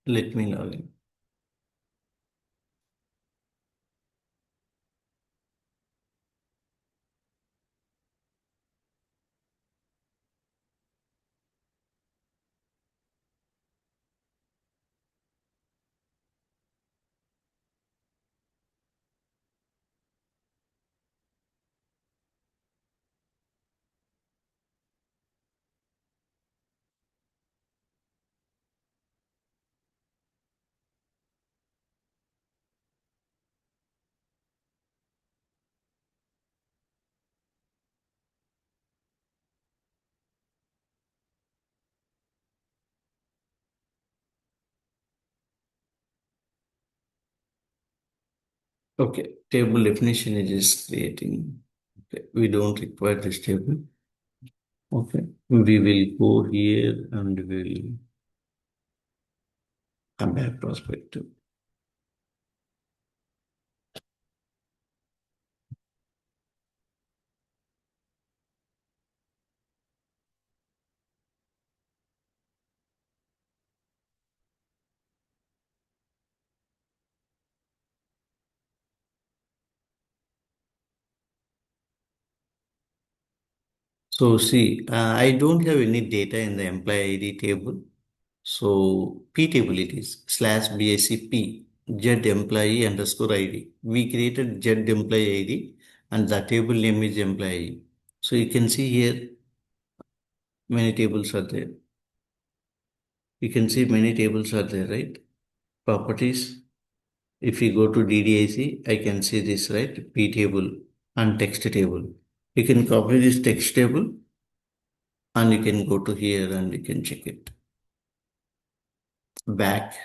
Let me log in. Okay, table definition is just creating. Okay, we don't require this table. Okay, we will go here and we will compare perspective. So see, I don't have any data in the employee ID table. So P table it is /BACP Z employee underscore ID. We created Z employee ID and the table name is employee. So you can see here many tables are there. You can see many tables are there, right? Properties. If you go to DDIC, I can see this, right? P table and text table. You can copy this text table and you can go to here and you can check it. Back,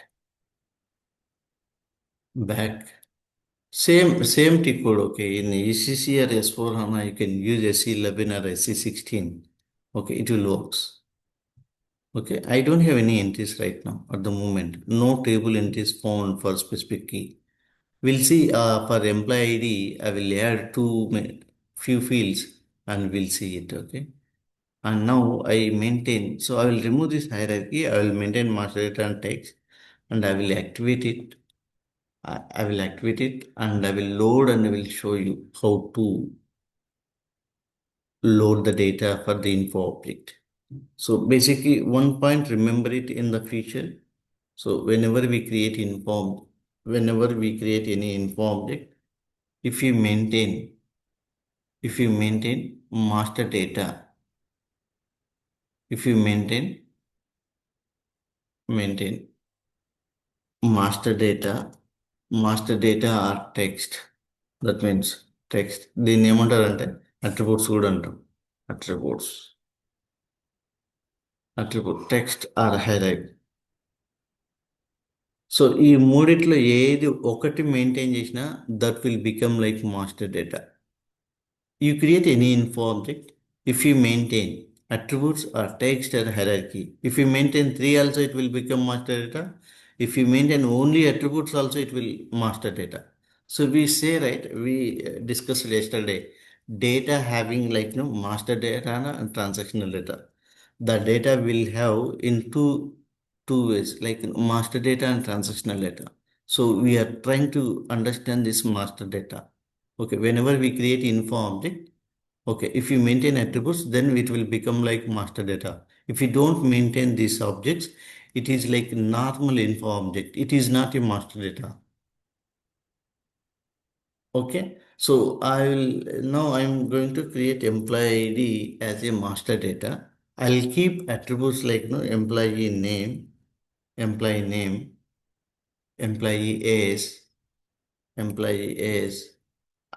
back. Same T code, okay. In ECC or S4 HANA, you can use SC11 or SC16. Okay, it will works. Okay, I don't have any entries right now at the moment. No table entries found for specific key. We'll see for employee ID, I will add few fields and we'll see it, okay. And now I maintain, so I will remove this hierarchy, I will maintain master data and text and I will activate it. I will activate it and I will load and I will show you how to load the data for the info object. So basically one point, remember it in the future. So whenever we create any info object, if you maintain master data, if you maintain master data or text, that means text దీన్ని ఏమంటారంటే attributes కూడా అంటాం. Attributes attribute text are highlight. So ఈ మూడిట్లో ఏది ఒకటి maintain చేసినా that will become like master data. You create any info object if you maintain attributes or text or hierarchy. If you maintain three also, it will become master data. If you maintain only attributes also, it will master data. So we say, right, we discussed yesterday, data having like master data and transactional data. The data will have in two ways, like master data and transactional data. So we are trying to understand this master data. Okay, whenever we create info object, okay, if you maintain attributes, then it will become like master data. If you don't maintain these objects, it is like normal info object. It is not a master data. Okay, so I'm going to create employee ID as a master data. I'll keep attributes like employee name, employee age, employee age,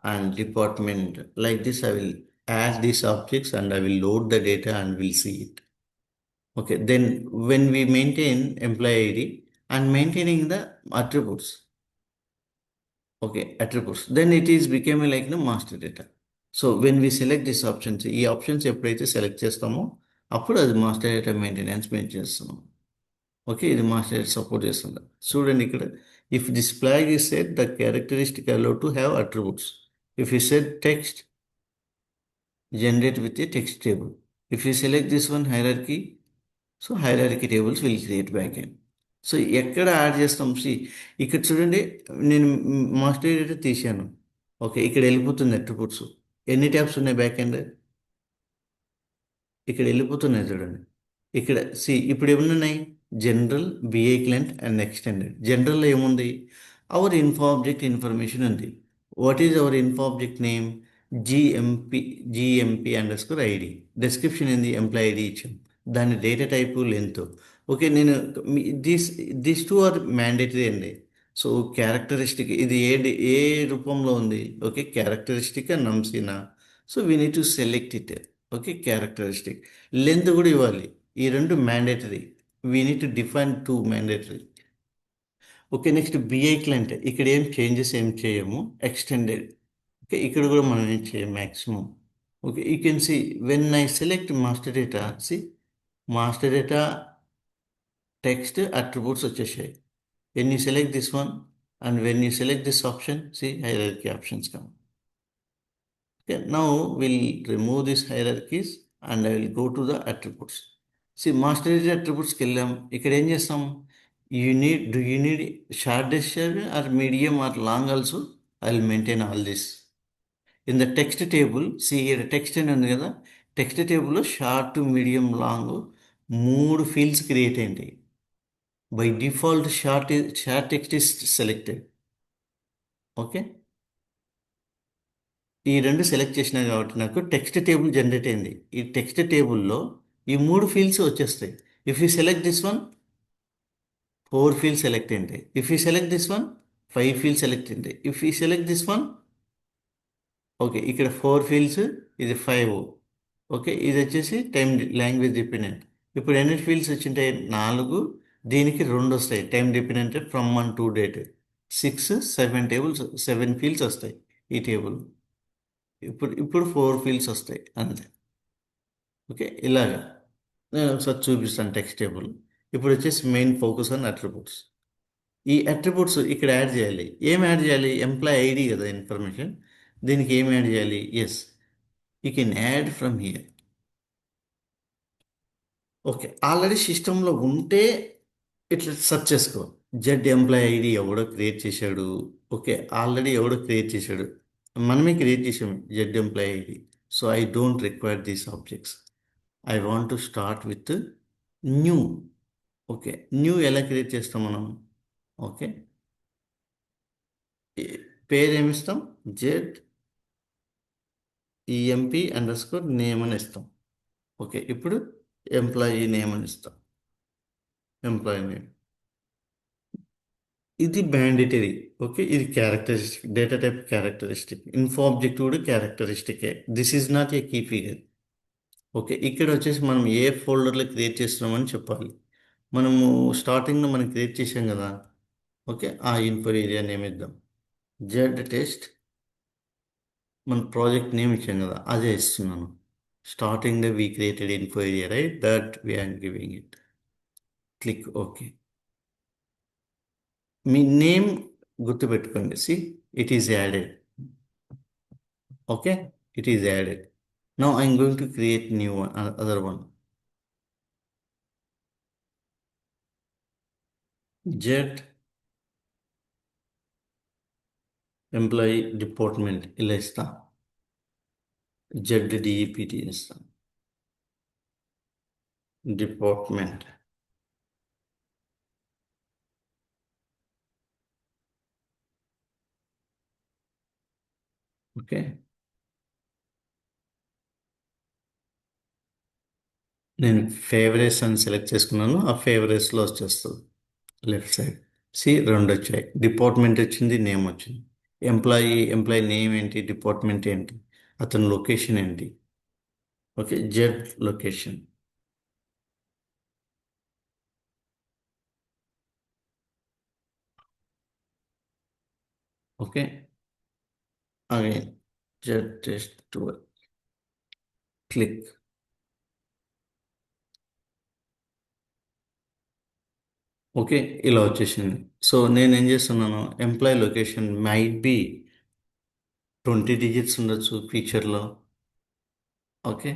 and department. Like this, I will add these objects and I will load the data and we'll see it. Okay, then when we maintain employee ID and maintaining the attributes, okay, attributes, then it is becoming like master data. So when we select this options, ఈ options ఎప్పుడైతే select చేస్తామో అప్పుడు అది master data maintenance మేము చేస్తున్నాం. Okay, ఇది master data support చేస్తుంది. చూడండి ఇక్కడ, if this flag is set, the characteristic allowed to have attributes. If you set text, generate with a text table. If you select this one hierarchy, so hierarchy tables will create backend. So ఎక్కడ add చేస్తాం? ఇక్కడ చూడండి, నేను master data తీసాను. Okay, ఇక్కడ వెళ్ళిపోతుంది attributes. ఎన్ని tabs ఉన్నాయి బ్యాక్ ఎండ్? ఇక్కడ వెళ్ళిపోతున్నాయి చూడండి. ఇక్కడ ఇప్పుడు ఏమున్నాయి? General, BI client and extended. జనరల్లో ఏముంది? అవర్ ఇన్ఫో ఆబ్జెక్ట్ ఇన్ఫర్మేషన్ ఉంది. What is our info object name? GMP, GMP underscore ID. Description ఏంది? ఎంప్లాయ్ ఐడి ఇచ్చాం. దాని డేటా టైపు లెంత్. ఓకే, నేను దీస్ టూ ఆర్ మ్యాండేటరీ అండి. So characteristic ఇది ఏ రూపంలో ఉంది? ఓకే, క్యారెక్టరిస్టిక్ అండ్ నమ్సీనా. So we need to select it. Okay, characteristic. Length కూడా ఇవ్వాలి. ఈ రెండు mandatory. We need to define to mandatory. Okay, next BI client. ఇక్కడ ఏం చేంజెస్ ఏం చేయము. ఎక్స్టెండెడ్. ఓకే, ఇక్కడ కూడా మనం ఏం చేయము maximum. Okay, you can see when I select master data, master data text attributes వచ్చేసాయి. When you select this one and when you select this option, hierarchy options come. Okay, now we'll remove these hierarchies and I will go to the attributes. Master data attributes కెళ్ళాం. ఇక్కడ ఏం చేస్తాం? Do you need short decision or medium or long also? I'll maintain all this. In the text table, here text అని ఉంది కదా, text టేబుల్లో short, medium, long మూడు fields create అయ్యింది. By default short text is selected. Okay, ఈ రెండు select చేసినా కాబట్టి నాకు టెక్స్ట్ టేబుల్ జనరేట్ అయింది. ఈ టెక్స్ట్ టేబుల్లో ఈ మూడు ఫీల్డ్స్ వచ్చేస్తాయి. If you select this one, 4 fields select అయింటాయి. If you select this one, 5 fields select అయింటాయి. If you select this one, okay, ఇక్కడ 4 ఫీల్డ్స్, ఇది 5. ఓకే, ఇది వచ్చేసి టైం లాంగ్వేజ్ డిపెండెంట్. ఇప్పుడు ఎన్ని ఫీల్డ్స్ వచ్చింటాయి? 4. దీనికి 2 వస్తాయి time dependent from 1 to date. 6, 7 fields వస్తాయి ఈ టేబుల్. ఇప్పుడు 4 ఫీల్డ్స్ వస్తాయి అంతే. ఓకే, ఇలాగా నేను ఒకసారి చూపిస్తాను టెక్స్ట్ టేబుల్. ఇప్పుడు వచ్చేసి మెయిన్ ఫోకస్ ఆన్ అట్రిబ్యూట్స్. ఈ అట్రిబ్యూట్స్ ఇక్కడ యాడ్ చేయాలి. ఏం యాడ్ చేయాలి? ఎంప్లాయ్ ఐడి కదా ఇన్ఫర్మేషన్. దీనికి ఏం యాడ్ చేయాలి? Yes, you can add from here. Okay, already సిస్టంలో ఉంటే ఇట్లా సెర్చ్ చేసుకో. జెడ్ ఎంప్లాయ్ ఐడి ఎవడో క్రియేట్ చేశాడు. ఓకే, ఆల్రెడీ ఎవడో క్రియేట్ చేశాడు. మనమే క్రియేట్ చేసాము Z employee ID. So I don't require these objects. I want to start with new. Okay, new ఎలా క్రియేట్ చేస్తాం మనం? ఓకే, పేరు ఏమిస్తాం? Z EMP underscore name అని ఇస్తాం. ఓకే, ఇప్పుడు ఎంప్లాయీ నేమ్ అని ఇస్తాం. ఎంప్లాయీ నేమ్ ఇది మ్యాండేటరీ. ఓకే, ఇది characteristic, data type characteristic. Info object కూడా క్యారెక్టరిస్టికే. This is not a key figure. Okay, ఇక్కడ వచ్చేసి మనం ఏ ఫోల్డర్లో క్రియేట్ చేస్తున్నామని చెప్పాలి. మనము స్టార్టింగ్లో మనం క్రియేట్ చేసాం కదా. ఓకే, ఆ ఇన్ఫో ఏరియా నేమ్ ఇద్దాం. జెడ్ టెస్ట్, మన ప్రాజెక్ట్ నేమ్ ఇచ్చాం కదా, అదే ఇస్తున్నాను. స్టార్టింగ్లో we created info area, right? That we are giving it. Click okay. మీ నేమ్ గుర్తుపెట్టుకోండి. It is added. Okay, it is added. Now I'm going to create new one, other one. Z employee department ఇలా ఇస్తా. Z DEPT ఇస్తా. Department. Okay, నేను favourites అని select చేసుకున్నాను. ఆ ఫేవరెట్స్లో వచ్చేస్తుంది లెఫ్ట్ సైడ్. రెండు వచ్చాయి. డిపార్ట్మెంట్ వచ్చింది, నేమ్ వచ్చింది. ఎంప్లాయీ నేమ్ ఏంటి? డిపార్ట్మెంట్ ఏంటి? అతని లొకేషన్ ఏంటి? Okay, Z location. Okay, again Z test 12. Click. Okay, ఇలా వచ్చేసింది. సో నేను ఏం చేస్తున్నాను? Employee location might be 20 digits ఉండొచ్చు ఫ్యూచర్లో. ఓకే,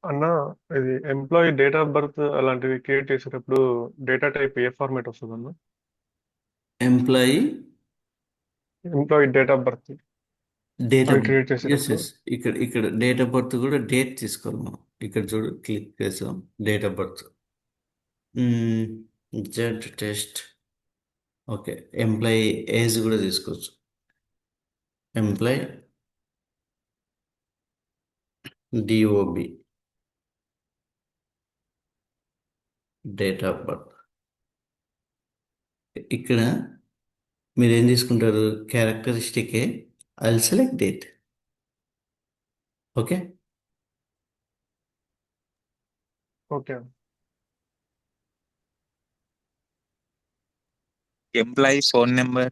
అన్న, ఇది ఎంప్లాయీ డేట్ ఆఫ్ బర్త్ అలాంటివి క్రియేట్ చేసేటప్పుడు డేటా టైప్ ఏ ఫార్మేట్ వస్తుంది అన్న? Employee employee date of birth date అవి ఆఫ్ బర్త్. క్రియేట్ ఎస్ చేసేటప్పుడు. ఎస్, ఇక్కడ డేట్ ఆఫ్ బర్త్ కూడా డేట్ తీసుకోవాలి మనం. ఇక్కడ చూడు, క్లిక్ చేసాం, date of birth. Z test. Okay, employee age కూడా తీసుకోవచ్చు. Employee DOB, date of birth. ఇక్కడ మీరు ఏం తీసుకుంటారు? క్యారెక్టరిస్టికే. I select date. Okay. Okay. Employee phone number.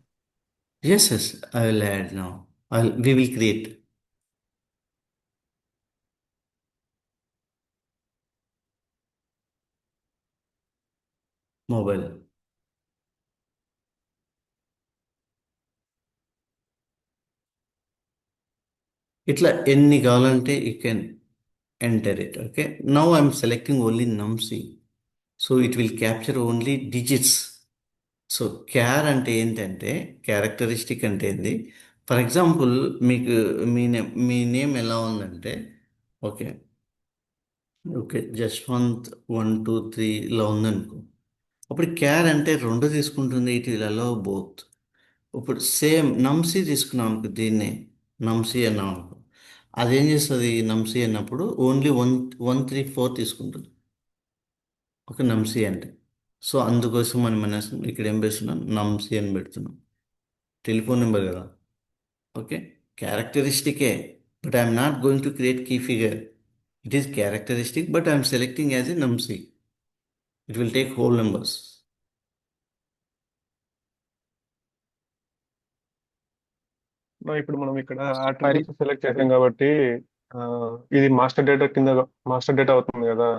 Yes, yes, I will add now. We will create mobile. ఇట్లా ఎన్ని కావాలంటే you can enter it. Okay. Now I'm selecting only numC. So it will capture only digits. So క్యార్ అంటే ఏంటంటే, characteristic అంటే ఏంది? For example, మీకు మీ name ఎలా ఉందంటే, ఓకే ఓకే జస్వంత్ 1 2 3 ఇలా ఉందనుకో. అప్పుడు క్యార్ అంటే రెండు తీసుకుంటుంది, ఇట్ విల్ అలౌ బోత్. ఇప్పుడు సేమ్ నంసి తీసుకున్నాం అనుకో, దీన్నే నంసి అన్నాం అనుకో, అదేం చేస్తుంది? నంసి అన్నప్పుడు ఓన్లీ 1 1 3 4 తీసుకుంటుంది ఒక నంసి అంటే. సో అందుకోసం మనం ఇక్కడ ఏం పెడుతున్నాం? నంసి అని పెడుతున్నాం. టెలిఫోన్ నెంబర్ కదా. ఓకే, క్యారెక్టరిస్టికే, but I'm not going to create key figure. It is characteristic, but I'm selecting as a NUMC. It will take whole numbers. ఇప్పుడు మనం ఇక్కడ మరి అట్రిబ్యూట్స్ సెలెక్ట్ చేసాం కాబట్టి ఆ, ఇది మాస్టర్ డేటా కింద మాస్టర్ డేటా అవుతుంది కదా.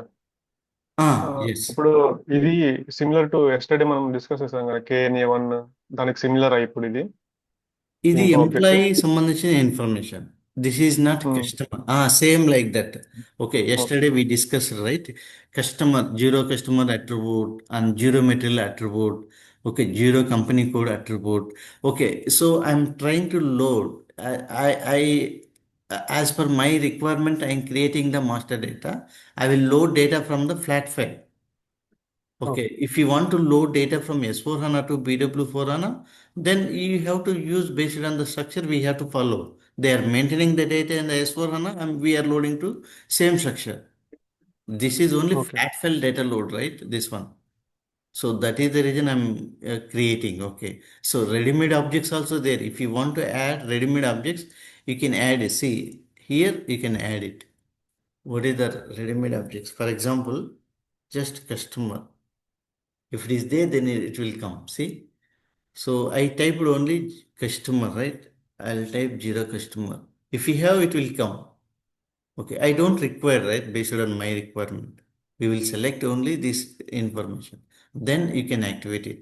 ఆ, ఎస్, ఇప్పుడు ఇది సిమిలర్ టు ఎస్టర్డే మనం డిస్కస్ చేసాం కదా, KNA1. దానికి సిమిలర్ ఇప్పుడు ఇది ఇది ఇంకో ఆబ్జెక్ట్. ఎంప్లాయీ సంబంధించిన information. This is not customer. Same like that. Okay, okay. Yesterday we discuss right. Customer, zero customer attribute and zero material attribute. Okay, zero company code attribute. Okay, so I'm trying to load. I as per my requirement, I am creating the master data. I will load data from the flat file. Okay, okay. if you want to load data from S4 HANA to BW4 HANA, then you have to use based on the structure we have to follow. They are maintaining the data in the S4 HANA and we are loading to same structure. This is only okay. flat file data load, right? This one. So that is the reason I'm creating. Okay. So ready-made objects also there. If you want to add ready-made objects, you can add it. See, here you can add it. What is the ready-made objects? For example, just customer. If it is there, then it will come. See? So I typed only customer, right? I'll type zero customer. If you have, it will come. Okay. I don't require, right? Based on my requirement. We will select only this information. Then you can activate it.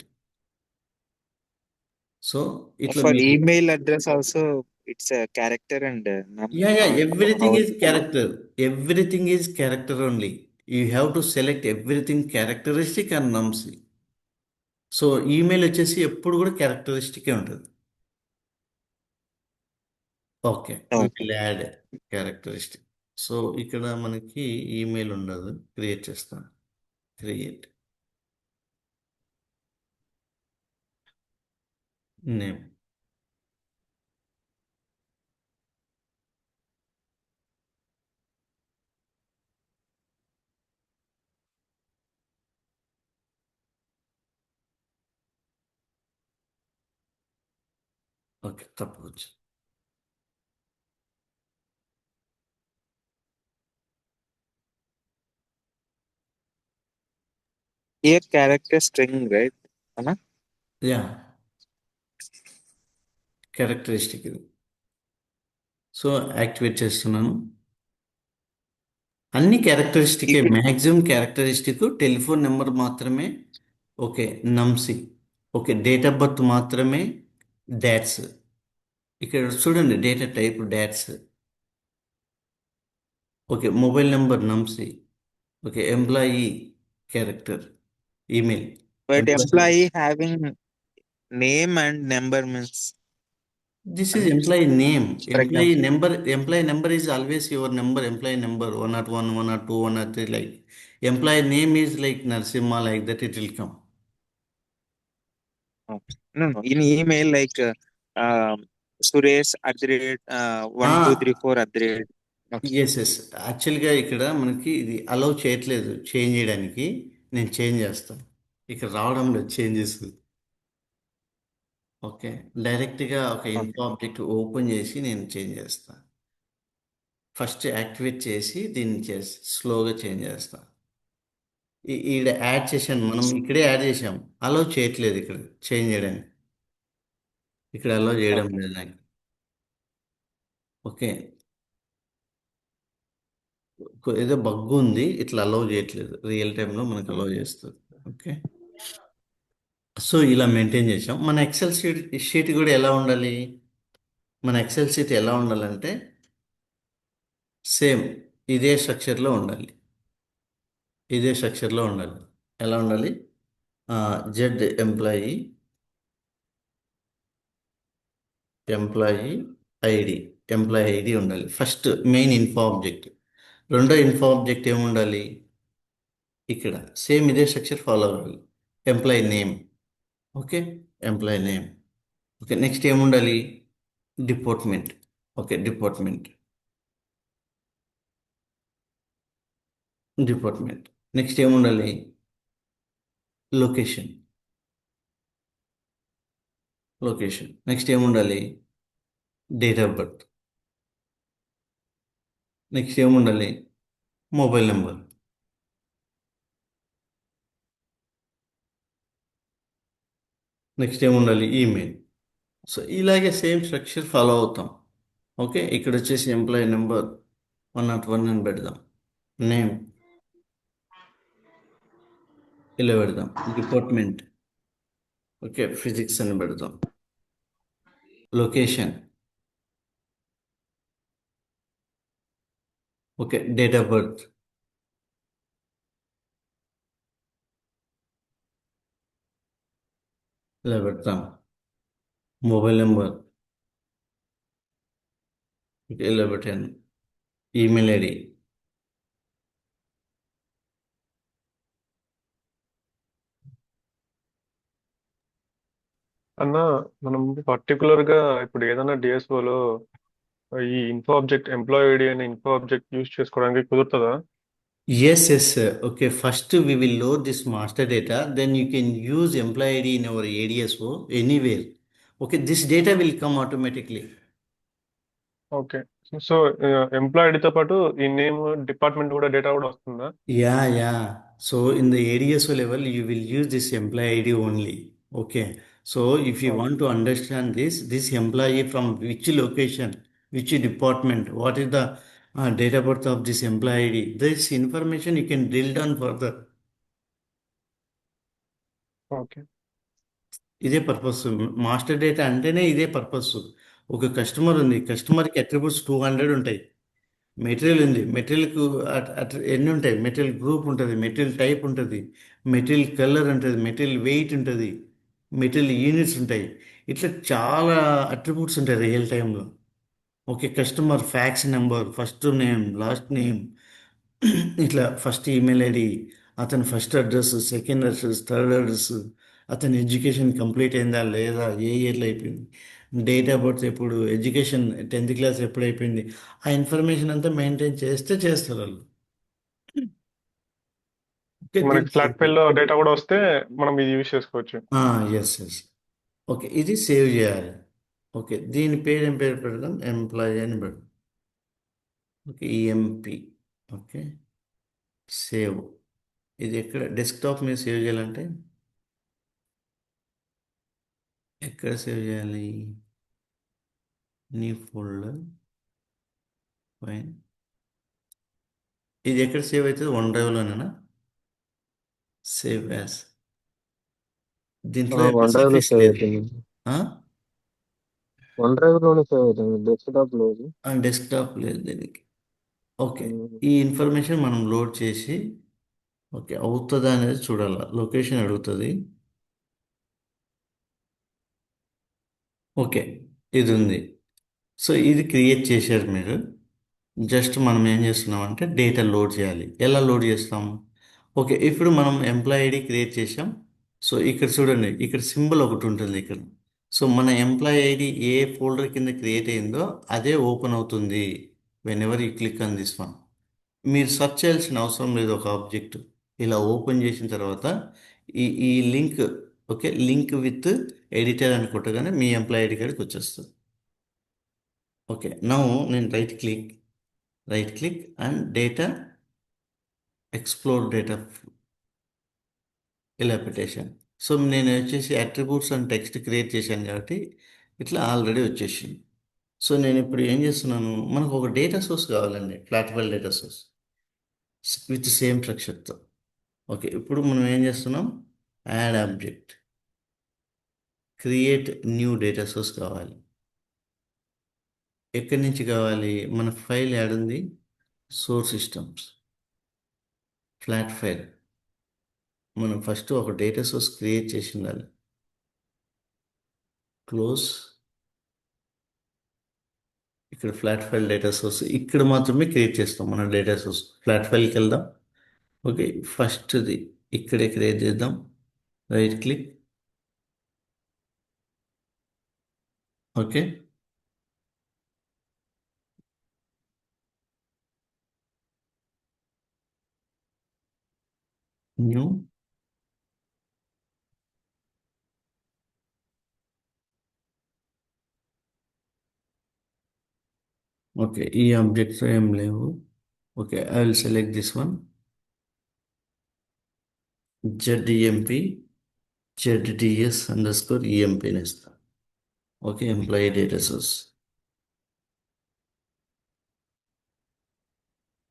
So it'll for make it. email address also, it's a character and Yeah, yeah, everything how is character. Everything is character only. You have to select everything characteristic and nums. So email వచ్చేసి ఎప్పుడు కూడా క్యారెక్టరిస్టికే ఉంటుంది. Okay, we okay. Will add characteristic. So ఇక్కడ మనకి email ఉండదు, create చేస్తాను. Create name. Okay, తప్పవచ్చు. Here character string, right? Anna? Yeah, characteristic ఇది. సో యాక్టివేట్ చేస్తున్నాను. అన్ని క్యారెక్టరిస్టికే, If maximum characteristic. Telephone number మాత్రమే. Okay, NUMC. Okay, date of birth మాత్రమే డాట్స్. ఇక్కడ చూడండి, data type DATS. Okay, mobile number NUMC. Okay, employee character, email. But employee, employee having name and number means, this is and employee name. for example, Employee number is always your number, employee number 101, 102, 103, like. Employee name is like Narsimha, like that it will come. no, in email like Suresh at the rate one two three Ah, four at the rate. Okay. Yes. యాక్చువల్గా ఇక్కడ మనకి ఇది allow చేయట్లేదు change చేయడానికి. నేను change చేస్తాను. ఇక్కడ రావడం లేదు చేంజెస్. ఓకే, డైరెక్ట్గా ఒక Okay. ఇన్ఫో ఆబ్జెక్ట్ ఓపెన్ చేసి నేను చేంజ్ చేస్తాను. ఫస్ట్ యాక్టివేట్ చేసి దీన్ని చేసి స్లోగా చేంజ్ చేస్తాను. ఈడ యాడ్ చేశాను, మనం ఇక్కడే యాడ్ చేసాం. అలౌ చేయట్లేదు ఇక్కడ చేంజ్ చేయడానికి. ఇక్కడ అలౌ చేయడం Okay. లేదు నాకు. ఓకే, ఏదో బగ్ ఉంది, ఇట్లా అలౌ చేయట్లేదు. రియల్ టైంలో మనకు అలౌ చేస్తుంది. ఓకే, సో ఇలా మెయింటైన్ చేసాం. మన ఎక్సెల్ షీట్ కూడా ఎలా ఉండాలి? మన ఎక్సెల్ షీట్ ఎలా ఉండాలంటే సేమ్ ఇదే స్ట్రక్చర్లో ఉండాలి. ఇదే స్ట్రక్చర్లో ఉండాలి. ఎలా ఉండాలి? Z employee, employee ID, employee ID ఉండాలి. First main info object. రెండో ఇన్ఫో ఆబ్జెక్ట్ ఏముండాలి? ఇక్కడ సేమ్ ఇదే స్ట్రక్చర్ ఫాలో అవ్వాలి. Employee name. Okay, employee name. Okay, next ఏముండాలి? డిపార్ట్మెంట్. Okay, department. నెక్స్ట్ ఏముండాలి? లొకేషన్. నెక్స్ట్ ఏముండాలి? Date of birth. నెక్స్ట్ ఏముండాలి? Mobile number. నెక్స్ట్ ఏముండాలి? ఈమెయిల్. సో ఇలాగే సేమ్ స్ట్రక్చర్ ఫాలో అవుతాం. ఓకే, ఇక్కడ వచ్చేసి ఎంప్లాయీ నెంబర్ 101 అని పెడదాం. నేమ్ ఇలా పెడదాం. డిపార్ట్మెంట్, ఓకే, ఫిజిక్స్ అని పెడదాం. Location, okay, date of birth ఇలా పెడతాం. మొబైల్ నెంబర్, ఓకే, ఇలా పెట్టాను. Email ID. అన్న, మనం పర్టికులర్ గా ఇప్పుడు ఏదైనా డిఎస్ఓలో ఈ ఇన్ఫో ఆబ్జెక్ట్ ఎంప్లాయీ ఐడి అనే ఇన్ఫో ఆబ్జెక్ట్ యూజ్ చేసుకోవడానికి కుదురుతుందా? Yes. Okay, first we will load this master data, then you can use employee ID in our ADSO anywhere. Okay, this data will come automatically. Okay. So employee ఐడితో పాటు ఈ name, department కూడా data కూడా వస్తుందా? Yeah. So in the ADSO level, you will use this employee ID only. Okay. So if you want okay. to understand this employee from which location, which department, what is the date of birth of this employee ID, this information you can drill down further. Okay. ఇదే purpose. Master data అంటేనే ఇదే purpose. ఒక customer ఉంది, కస్టమర్కి attributes 200 ఉంటాయి. Material ఉంది, మెటీరియల్కు ఎన్ని ఉంటాయి? మెటీరియల్ గ్రూప్ ఉంటుంది, మెటీరియల్ టైప్ ఉంటుంది, మెటీరియల్ కలర్ ఉంటుంది, మెటీరియల్ వెయిట్ ఉంటుంది, మెటీరియల్ యూనిట్స్ ఉంటాయి. ఇట్లా చాలా అట్రిబ్యూట్స్ ఉంటాయి రియల్ టైంలో. Okay, customer fax number, first name, last name, ఇట్లా ఫస్ట్ ఈమెయిల్ ఐడి, అతని first address, second address, third address, అతని ఎడ్యుకేషన్ కంప్లీట్ అయిందా లేదా, ఏ ఇయర్లో అయిపోయింది, డేట్ ఆఫ్ బర్త్ ఎప్పుడు, ఎడ్యుకేషన్ 10th క్లాస్ ఎప్పుడు అయిపోయింది, ఆ ఇన్ఫర్మేషన్ అంతా మెయింటైన్ చేస్తే చేస్తారు వాళ్ళు. ఓకే, మనకి ఫ్లాట్ దీన్ని ఫైల్లో డేటా కూడా వస్తే మనం ఇది యూజ్ చేసుకోవచ్చు. ఎస్. ఓకే, ఇది సేవ్ చేయాలి. ఓకే, దీని పేరు ఏం పేరు పెడదాం? ఎంప్లాయీ అని పెడదాం. Okay, EMP. Okay, save. ఇది ఎక్కడ డెస్క్టాప్ మీద సేవ్ చేయాలంటే ఎక్కడ సేవ్ చేయాలి? నీ ఫోల్డర్, ఫైన్. ఇది ఎక్కడ సేవ్ అవుతుంది? వన్ డ్రైవ్లోనేనా? Save as. దీంట్లో వన్ ఎంఎస్ డ్రైవ్ లో ఆఫీస్ సేవ్ లేదు. అవుతుంది. వన్ డ్రైవ్ లోనే సేవ్ అవుతుంది, డెస్క్టాప్ లేదు. డెస్క్టాప్ లేదు దీనికి. ఓకే, ఈ ఇన్ఫర్మేషన్ మనం లోడ్ చేసి ఓకే అవుతుందా అనేది చూడాలి. లొకేషన్ అడుగుతుంది. ఓకే, ఇది ఉంది. సో ఇది క్రియేట్ చేశారు మీరు. జస్ట్ మనం ఏం చేస్తున్నాం అంటే డేటా లోడ్ చేయాలి. ఎలా లోడ్ చేస్తాం? ఓకే, ఇప్పుడు మనం ఎంప్లాయ్ ఐడి క్రియేట్ చేసాం. సో ఇక్కడ చూడండి, ఇక్కడ సింబల్ ఒకటి ఉంటుంది ఇక్కడ. సో మన ఎంప్లాయ్ ఐడి ఏ ఫోల్డర్ కింద క్రియేట్ అయిందో అదే ఓపెన్ అవుతుంది when ever you click on this one. మీరు సెర్చ్ చేయాల్సిన అవసరం లేదు. ఒక ఆబ్జెక్ట్ ఇలా ఓపెన్ చేసిన తర్వాత ఈ link, okay link with editor అని కొట్టగానే మీ ఎంప్లాయ్ ఐడి కాడికి వచ్చేస్తుంది. ఓకే, నౌ నేను right click and data explore data ఇలా పెట్టేశాను. సో నేను వచ్చేసి అట్రిబ్యూట్స్ అండ్ టెక్స్ట్ క్రియేట్ చేశాను కాబట్టి ఇట్లా ఆల్రెడీ వచ్చేసింది. సో నేను ఇప్పుడు ఏం చేస్తున్నాను, మనకు ఒక డేటా సోర్స్ కావాలండి, flat file data source with same స్ట్రక్చర్తో. ఓకే, ఇప్పుడు మనం ఏం చేస్తున్నాం, add object, create new data source కావాలి. ఎక్కడి నుంచి కావాలి? మన ఫైల్ యాడ్ ఉంది, సోర్స్ సిస్టమ్స్, ఫ్లాట్ ఫైల్. మనం ఫస్ట్ ఒక డేటా సోర్స్ క్రియేట్ చేసి ఉండాలి. క్లోజ్. ఇక్కడ ఫ్లాట్ ఫైల్ డేటా సోర్స్ ఇక్కడ మాత్రమే క్రియేట్ చేస్తాం మన డేటా సోర్స్. ఫ్లాట్ ఫైల్కి వెళ్దాం. ఓకే, ఫస్ట్ది ఇక్కడే క్రియేట్ చేద్దాం. Right click. Okay, new. Okay, ఈ ఆబ్జెక్ట్స్ ఏం లేవు. Okay, I will select this one, ZEMP ZDS_EMP అని ఇస్తాం. Okay, employee data source,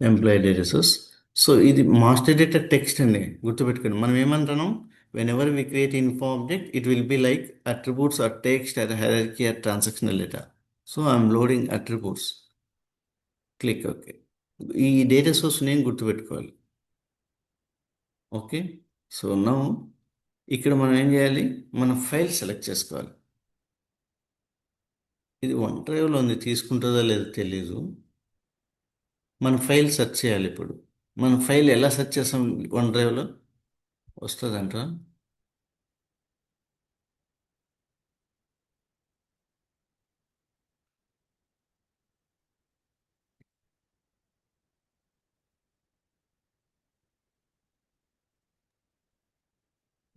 employee data source. So ఇది మాస్టర్ డేటా టెక్స్ట్ అండి, గుర్తుపెట్టుకోండి. మనం ఏమంటున్నాం, whenever we create info object it will be like attributes or text or hierarchy or transactional data. So I'm loading attributes. Click. Okay, ఈ data source నేను గుర్తుపెట్టుకోవాలి. Okay, so now ఇక్కడ మనం ఏం చేయాలి, మన ఫైల్ సెలెక్ట్ చేసుకోవాలి. ఇది వన్ డ్రైవ్లో ఉంది, తీసుకుంటుందో లేదో తెలీదు. మన ఫైల్ సెర్చ్ చేయాలి. ఇప్పుడు మన ఫైల్ ఎలా సెర్చ్ చేస్తాం వన్ డ్రైవ్లో? వస్తుందంట.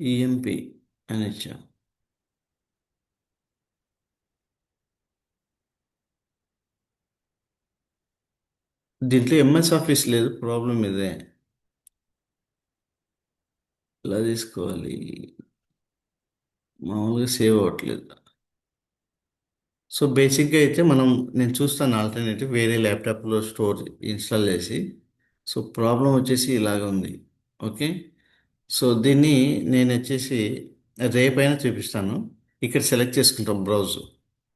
ఈఎంపి అని ఇచ్చాం. దీంట్లో ఎంఎస్ ఆఫీస్ లేదు, ప్రాబ్లం ఇదే. ఎలా తీసుకోవాలి, మామూలుగా సేవ్ అవ్వట్లేదు. సో బేసిక్గా అయితే నేను చూస్తాను ఆల్టర్నేటివ్ వేరే ల్యాప్టాప్లో స్టోర్ ఇన్స్టాల్ చేసి. సో ప్రాబ్లం వచ్చేసి ఇలాగ ఉంది. ఓకే, సో దీన్ని నేను వచ్చేసి రేపైనా చూపిస్తాను. ఇక్కడ సెలెక్ట్ చేసుకుంటాం బ్రౌజ్.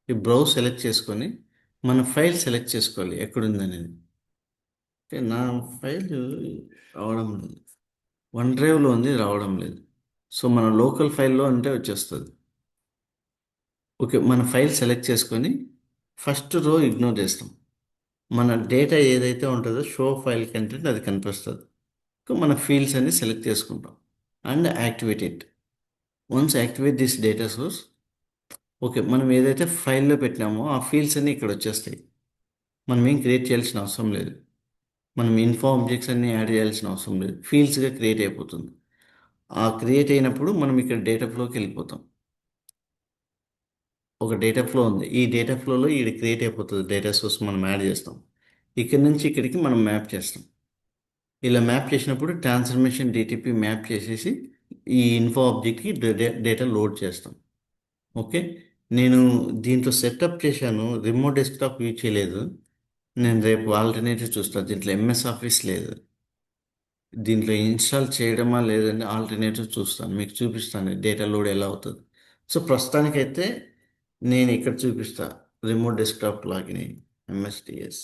ఈ బ్రౌజ్ సెలెక్ట్ చేసుకొని మన ఫైల్ సెలెక్ట్ చేసుకోవాలి ఎక్కడుందనేది. ఓకే, నా ఫైల్ రావడం లేదు, వన్ డ్రైవ్లో ఉంది, రావడం లేదు. సో మన లోకల్ ఫైల్లో అంటే వచ్చేస్తుంది. ఓకే, మన ఫైల్ సెలెక్ట్ చేసుకొని ఫస్ట్ రో ఇగ్నోర్ చేస్తాం. మన డేటా ఏదైతే ఉంటుందో షో ఫైల్ కంటెంట్ అది కనిపిస్తుంది. మన ఫీల్డ్స్ అన్ని సెలెక్ట్ చేసుకుంటాం and activate it. Once activate this data source. Okay, మనం ఏదైతే ఫైల్లో పెట్టినామో ఆ ఫీల్డ్స్ అన్ని ఇక్కడ వచ్చేస్తాయి. మనం ఏం క్రియేట్ చేయాల్సిన అవసరం లేదు. మనం ఇన్ఫో ఆబ్జెక్ట్స్ అన్ని యాడ్ చేయాల్సిన అవసరం లేదు, ఫీల్డ్స్గా క్రియేట్ అయిపోతుంది. ఆ క్రియేట్ అయినప్పుడు మనం ఇక్కడ డేటా ఫ్లోకి వెళ్ళిపోతాం. ఒక డేటా ఫ్లో ఉంది, ఈ డేటా ఫ్లోలో ఇది క్రియేట్ అయిపోతుంది డేటా సోర్స్ మనం యాడ్ చేస్తాం. ఇక్కడ నుంచి ఇక్కడికి మనం మ్యాప్ చేస్తాం. ఇలా మ్యాప్ చేసినప్పుడు ట్రాన్స్ఫర్మేషన్ డిటిపి మ్యాప్ చేసేసి ఈ ఇన్ఫో ఆబ్జెక్ట్కి డేటా లోడ్ చేస్తాం. ఓకే, నేను దీంట్లో సెటప్ చేశాను, రిమోట్ డెస్క్టాప్ యూజ్ చేయలేదు. నేను రేపు ఆల్టర్నేటివ్ చూస్తాను. దీంట్లో ఎంఎస్ ఆఫీస్ లేదు, దీంట్లో ఇన్స్టాల్ చేయడమా లేదని ఆల్టర్నేటివ్ చూస్తాను, మీకు చూపిస్తాను డేటా లోడ్ ఎలా అవుతుంది. సో ప్రస్తుతానికైతే నేను ఇక్కడ చూపిస్తా remote desktop login MSDS.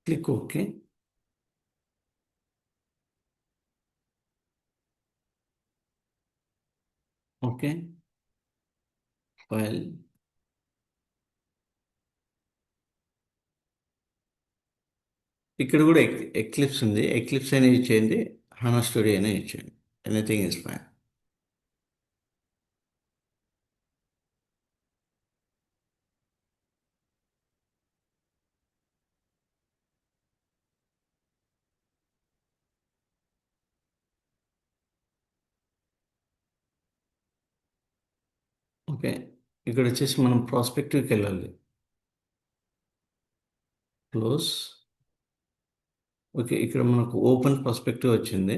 Click OK. Okay. File. ఇక్కడ కూడా ఎక్లిప్స్ ఉంది. ఎక్లిప్స్ అయినా ఇచ్చేయండి, HANA స్టూడియో అయినా ఇచ్చేయండి. Anything is fine. ఓకే, ఇక్కడ వచ్చేసి మనం ప్రాస్పెక్టివ్కి వెళ్ళాలి. క్లోజ్. ఓకే, ఇక్కడ మనకు ఓపెన్ ప్రాస్పెక్టివ్ వచ్చింది.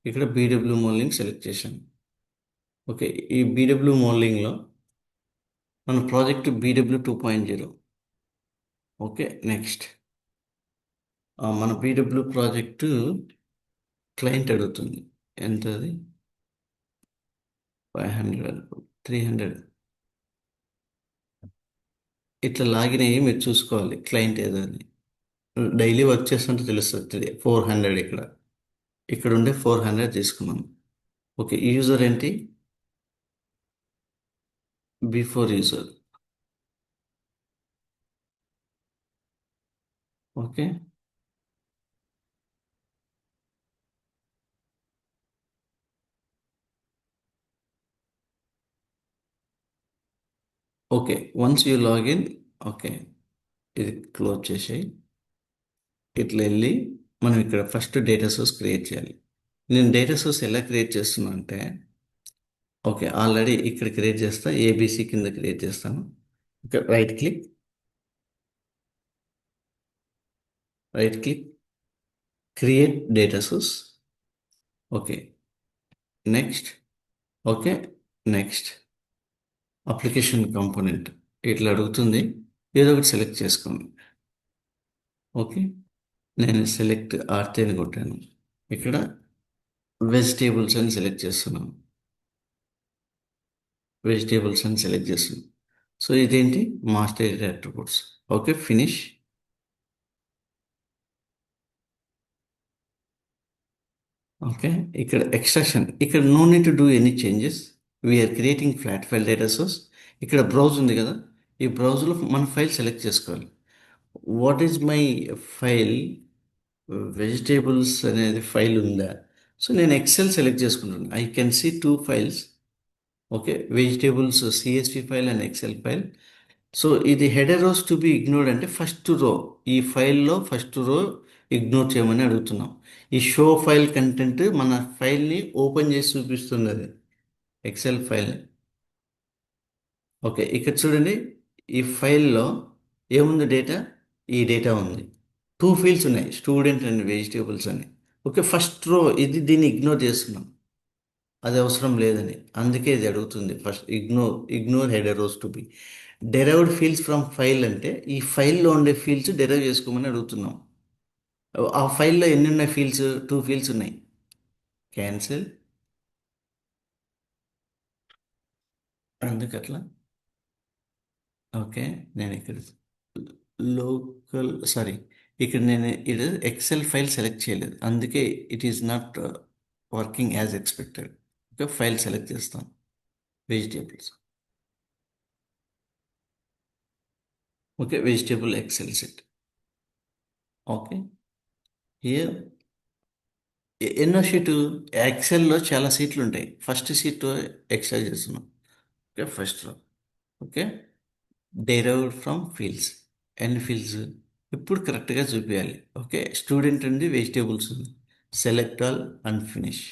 ఇక్కడ బీడబ్ల్యూ మోడలింగ్ సెలెక్ట్ చేశాను. ఓకే, ఈ బీడబ్ల్యూ మోడలింగ్లో మన ప్రాజెక్ట్ బీడబ్ల్యూ 2.0. ఓకే, నెక్స్ట్ మన బీడబ్ల్యూ ప్రాజెక్టు క్లయింట్ అడుగుతుంది. ఎంతది? 500, 300. ఇట్లా లాగిన్ అయ్యి మీరు చూసుకోవాలి క్లయింట్ ఏదో అని. డైలీ వర్క్ చేస్తుంటే తెలుస్తుంది. 400 ఇక్కడ ఉండే 400 తీసుకున్నాం. ఓకే, యూజర్ ఏంటి? Before user. Okay, okay, once you login. Okay, ఇది క్లోజ్ చేసేయి. ఇట్లా వెళ్ళి మనం ఇక్కడ ఫస్ట్ డేటా సోర్స్ క్రియేట్ చేయాలి. నేను డేటా సోర్స్ ఎలా క్రియేట్ చేస్తున్నా అంటే, ఓకే, ఆల్రెడీ ఇక్కడ క్రియేట్ చేస్తా, ఏబిసి కింద క్రియేట్ చేస్తాను. ఇక్కడ right click, create data source. Okay, next. Okay, next application component ఇట్లా అడుగుతుంది. ఏదో ఒకటి సెలెక్ట్ చేసుకోండి. ఓకే, నేను సెలెక్ట్ ఆర్తే అని కొట్టాను. ఇక్కడ వెజిటేబుల్స్ అని సెలెక్ట్ చేస్తున్నాను. సో ఇదేంటి? Master attributes. Okay, finish. Okay, ఇక్కడ ఎక్స్ట్రాక్షన్. ఇక్కడ no need to do any changes. We're creating flat file data source. ఇక్కడ బ్రౌజ్ ఉంది కదా, ఈ బ్రౌజ్లో మన ఫైల్ సెలెక్ట్ చేసుకోవాలి. What is my file? Vegetables అనేది ఫైల్ ఉందా? సో నేను ఎక్సెల్ సెలెక్ట్ చేసుకుంటాను. I can see 2 files. Okay, vegetables CSV file and Excel file. So ఇది header rows to be ignored అంటే ఫస్ట్ రో, ఈ ఫైల్లో ఫస్ట్ రో ఇగ్నోర్ చేయమని అడుగుతున్నాం. ఈ షో ఫైల్ కంటెంట్ మన ఫైల్ని ఓపెన్ చేసి చూపిస్తుంది, అది ఎక్సెల్ ఫైల్. ఓకే, ఇక్కడ చూడండి, ఈ ఫైల్లో ఏముంది? డేటా. ఈ డేటా ఉంది. 2 ఫీల్డ్స్ ఉన్నాయి, స్టూడెంట్ అండ్ వెజిటేబుల్స్ అని. ఓకే, ఫస్ట్ రో ఇది, దీన్ని ఇగ్నోర్ చేస్తున్నాం, అది అవసరం లేదని. అందుకే ఇది అడుగుతుంది first. Ignore header rows to be derived fields from file అంటే ఈ ఫైల్లో ఉండే ఫీల్డ్స్ డెరైవ్ చేసుకోమని అడుగుతున్నాం. ఆ ఫైల్లో ఎన్ని ఉన్నాయి ఫీల్డ్స్? 2 ఫీల్డ్స్ ఉన్నాయి. క్యాన్సిల్. అందుకట్లా. ఓకే, నేను ఇక్కడ ఇక్కడ నేను ఇది ఎక్సెల్ ఫైల్ సెలెక్ట్ చేయలేదు, అందుకే it is not working as expected. Okay, file select చేస్తాం, vegetables. Okay, vegetable Excel set. Okay, here ఎన్నో షీటు? ఎక్సెల్లో చాలా సీట్లు ఉంటాయి. ఫస్ట్ సీట్ ఎక్స్ట్రా చేస్తున్నాం. Okay, first row. Okay, derived from fields. ఎన్ని ఫీల్డ్స్ ఇప్పుడు కరెక్ట్గా చూపించాలి. ఓకే, స్టూడెంట్ ఉంది, వెజిటేబుల్స్ ఉంది. Select all and finish.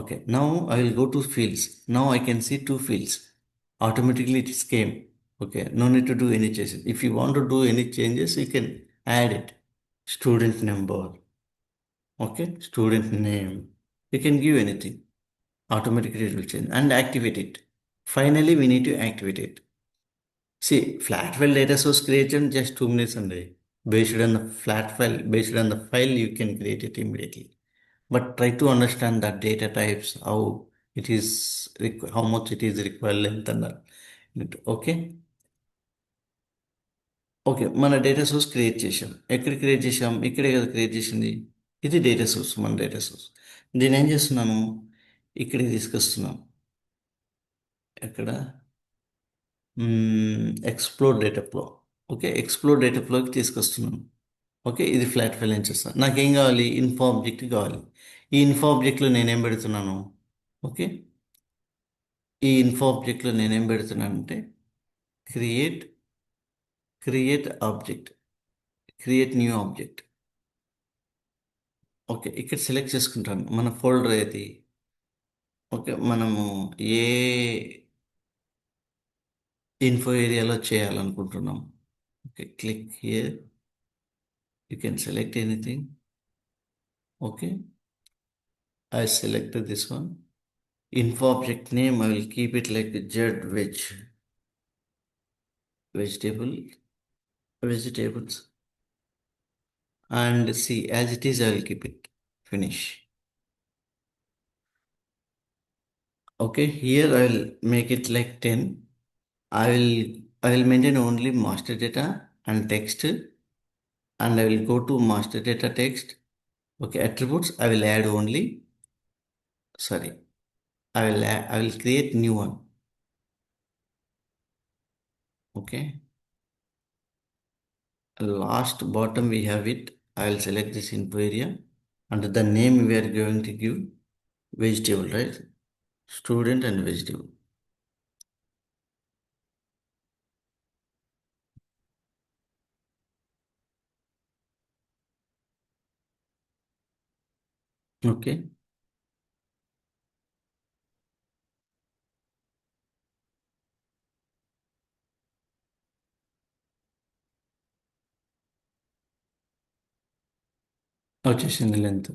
Okay, now I will go to fields. Now I can see 2 fields. Automatically it came. Okay, no need to do any changes. If you want to do any changes, you can add it. Student number. Okay, student name. You can give anything. Automatically it will change and activate it. Finally, we need to activate it. See, flat file data source creation just 2 minutes only. Based on the flat file, based on the file, you can create it immediately. But try to understand that data types, how it is, how much it is required length and that. Okay. Okay, మన data source create చేసాం. ఎక్కడ create చేసాం? ఇక్కడే కదా create చేసింది. ఇది data source, మన data source. దీన్ని ఏం చేస్తున్నాను? ఇక్కడికి తీసుకొస్తున్నాం. ఎక్కడ? Explore data flow. Okay, explore data ఫ్లోకి తీసుకొస్తున్నాను. ఓకే, ఇది ఫ్లాట్ ఫైల్ అని చేస్తాను. నాకేం కావాలి? ఇన్ఫో ఆబ్జెక్ట్ కావాలి. ఈ ఇన్ఫో ఆబ్జెక్ట్లో నేనేం పెడుతున్నాను? ఓకే, ఈ ఇన్ఫో ఆబ్జెక్ట్లో నేనేం పెడుతున్నానంటే create create object, create new object. Okay, ఇక్కడ సెలెక్ట్ చేసుకుంటాను మన ఫోల్డర్ ఏది. ఓకే, మనము ఏ ఇన్ఫో ఏరియాలో చేయాలనుకుంటున్నాం. Okay, click here, you can select anything. Okay, I selected this one. Info object name, I will keep it like Z veg, vegetable, vegetables. And see, as it is, I will keep it. Finish. Okay, here I will make it like 10. I will maintain only master data and text, and I will go to master data text. Okay, attributes, I will add only, sorry, I will create new one. Okay, last bottom we have it. I will select this info area, and the name we are going to give vegetable, right? Student and vegetable. Okay, వచ్చేసింది length.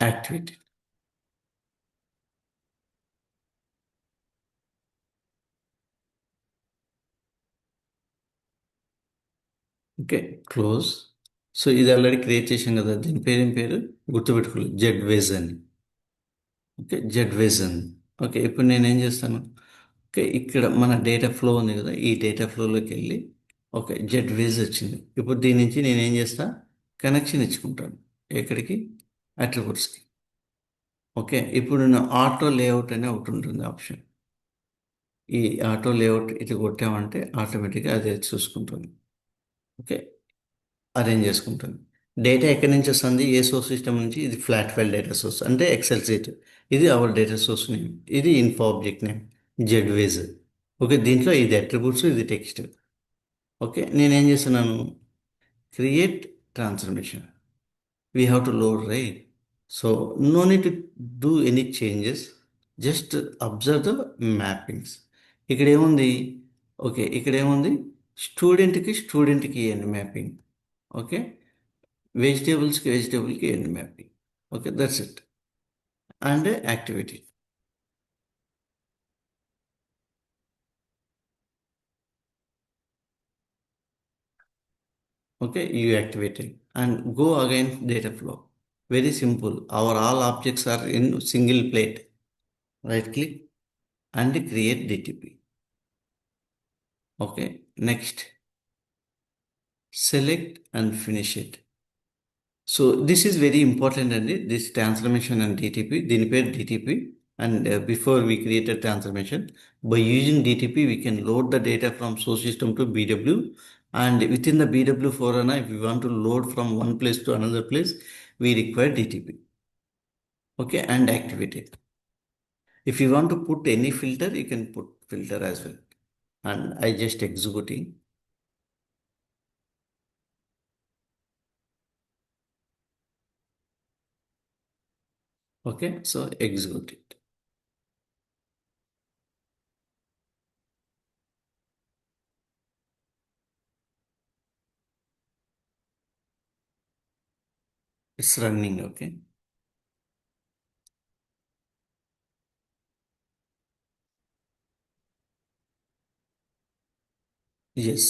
Activate. Okay, close. So ఇది already create చేసాం కదా, దీని పేరు ఏం పేరు గుర్తుపెట్టుకోలేదు, Z veg అని. Okay, Z veg అని. ఓకే, ఇప్పుడు నేను ఏం చేస్తాను? ఓకే, ఇక్కడ మన డేటా ఫ్లో ఉంది కదా, ఈ డేటా ఫ్లోలోకి వెళ్ళి ఓకే జెడ్ వేజ్ వచ్చింది. ఇప్పుడు దీని నుంచి నేను ఏం చేస్తా? కనెక్షన్ ఇచ్చుకుంటాను. ఎక్కడికి? అట్రిబ్యూట్స్కి. ఓకే, ఇప్పుడు నేను ఆటో లేఅవుట్ అనే ఒకటి ఉంటుంది ఆప్షన్. ఈ ఆటో లేఅవుట్ ఇది కొట్టామంటే ఆటోమేటిక్గా అదే చూసుకుంటుంది. ఓకే, అరేంజ్ చేసుకుంటుంది. డేటా ఎక్కడి నుంచి వస్తుంది? ఏ సోర్స్ సిస్టమ్ నుంచి? ఇది ఫ్లాట్ ఫైల్ డేటా సోర్స్ అంటే ఎక్సెల్ షీట్. ఇది అవర్ డేటా సోర్స్ నేమ్, ఇది ఇన్ఫో ఆబ్జెక్ట్ నేమ్ జెడ్వేజ్. ఓకే, దీంట్లో ఇది అట్రిబ్యూట్స్, ఇది టెక్స్ట్. ఓకే, నేనేం చేస్తున్నాను? Create transformation. We have to load, right? So no need to do any changes. Just observe the mappings. ఇక్కడ ఏముంది? Okay, ఇక్కడ ఏముంది? స్టూడెంట్కి అండి మ్యాపింగ్. ఓకే, వెజిటేబుల్కి అండి mapping. Okay, that's it. And activity. Okay, you activate it and go again data flow. Very simple. Our all objects are in single plate. Right click and create DTP. Okay, next. Select and finish it. So this is very important, and this transformation and DTP, దీని పేరు DTP. And before we create a transformation, by using DTP, we can load the data from source system to BW. And within the BW forerunner, if we want to load from one place to another place, we require DTP. Okay, and activate it. If you want to put any filter, you can put filter as well. And I just executing. Okay, so execute it. It's running. Okay. Yes.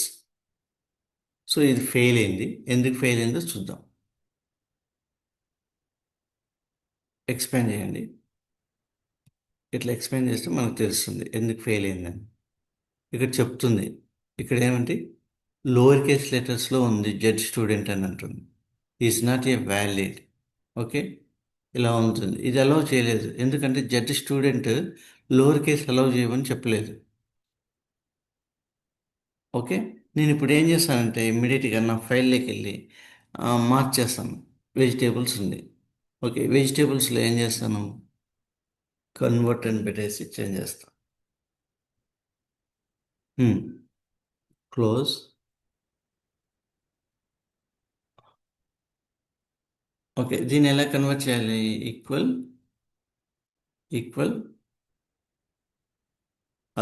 So ఇది fail అయింది. ఎందుకు fail అయిందో చూద్దాం. Expand చేయండి. ఇట్లా expand చేస్తే మనకు తెలుస్తుంది ఎందుకు ఫెయిల్ అయిందని. ఇక్కడ చెప్తుంది. ఇక్కడ ఏమంటే లోవర్ కేస్ లెటర్స్లో ఉంది జెడ్ స్టూడెంట్ అని అంటుంది. Is not a valid. Okay, ఇలా ఉంటుంది. ఇది అలౌ చేయలేదు, ఎందుకంటే Z student lower case allow చేయమని చెప్పలేదు. ఓకే, నేను ఇప్పుడు ఏం చేస్తానంటే ఇమ్మీడియట్గా నా ఫైల్లోకి వెళ్ళి మార్చేస్తాను. వెజిటేబుల్స్ ఉంది. ఓకే, వెజిటేబుల్స్లో ఏం చేస్తాను, కన్వర్ట్ అని పెట్టేసి చేంజ్ చేస్తాను. క్లోజ్. ఓకే, దీన్ని ఎలా కన్వర్ట్ చేయాలి? Equal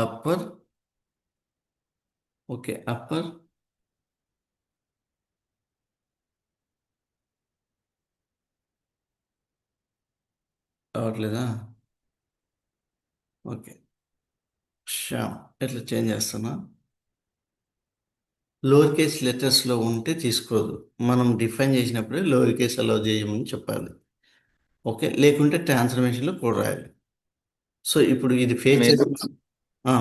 upper. ఓకే, అప్పర్ అవట్లేదా? ఓకే, శ్యామ్ ఎట్లా చేంజ్ చేస్తున్నా? లోవర్ కేస్ లెటర్స్లో ఉంటే తీసుకోదు. మనం డిఫైన్ చేసినప్పుడే లోవర్ కేస్ అలౌ చేయమని చెప్పాలి. ఓకే, లేకుంటే ట్రాన్స్ఫర్మేషన్లో కోడ్ రాయాలి. సో ఇప్పుడు ఇది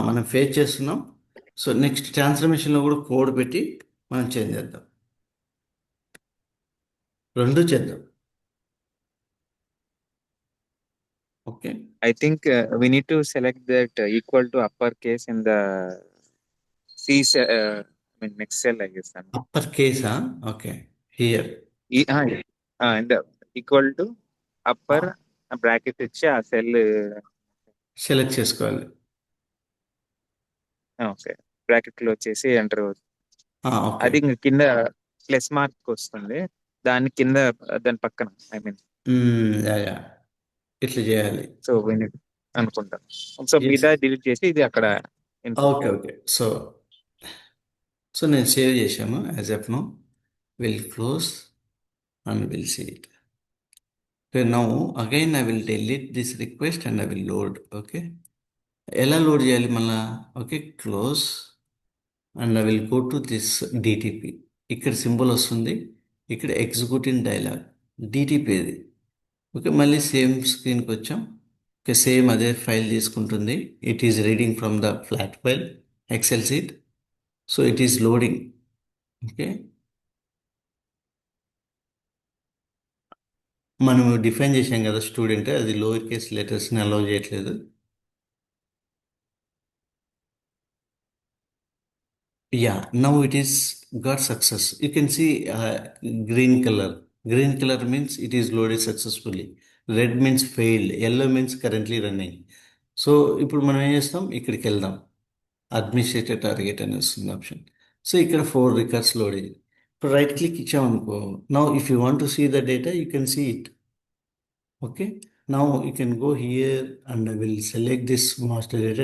మనం ఫేస్ చేస్తున్నాం. సో నెక్స్ట్ ట్రాన్స్ఫర్మేషన్లో కూడా కోడ్ పెట్టి మనం చేంజ్ చేద్దాం. రెండు చేద్దాం. Okay, I think we need to select that equal to uppercase in the I mean next cell, I guess. Upper కేసా? Okay, here And equal to upper bracket ఇచ్చి ఆ cell select చేసుకోవాలి. Okay, bracket close చేసి enter. Okay, అది ఇంక కింద plus mark వస్తుంది, దాని కింద దాని పక్కన ఐ మీన్ యా ఇట్లా చేయాలి. సో అనుకుంటాం. So Yes. మీద డిలీట్ చేసి ఇది అక్కడ ఓకే సో నేను సేవ్ చేశాను. As of now will close and will see it. Okay, now again I will delete this request and I will load. Okay, ఎలా లోడ్ చేయాలి మళ్ళా? Okay, close and I will go to this DTP. ఇక్కడ symbol వస్తుంది, ఇక్కడ executing dialogue DTP ఇది. Okay, మళ్ళీ same స్క్రీన్కి వచ్చాం. ఓకే, సేమ్ అదే ఫైల్ తీసుకుంటుంది. It is reading from the flat file Excel sheet. So it is loading. Okay, మనం డిఫైన్ చేసాం కదా స్టూడెంట్, అది లోవర్ కేస్ లెటర్స్ని అలౌ చేయట్లేదు. Yeah, now it is got success. You can see green color. Green color means it is loaded successfully. Red means failed. Yellow means currently running. So ఇప్పుడు మనం ఏం చేస్తాం, ఇక్కడికి వెళ్దాం. అడ్మినిస్ట్రేటర్ టార్గెట్ అని వస్తుంది ఆప్షన్. సో ఇక్కడ 4 రికార్డ్స్ లోడ్ అయ్యింది. ఇప్పుడు రైట్ క్లిక్ ఇచ్చామనుకో, now if you want to see the data you can see it. Okay, now you can go here and I will select this master data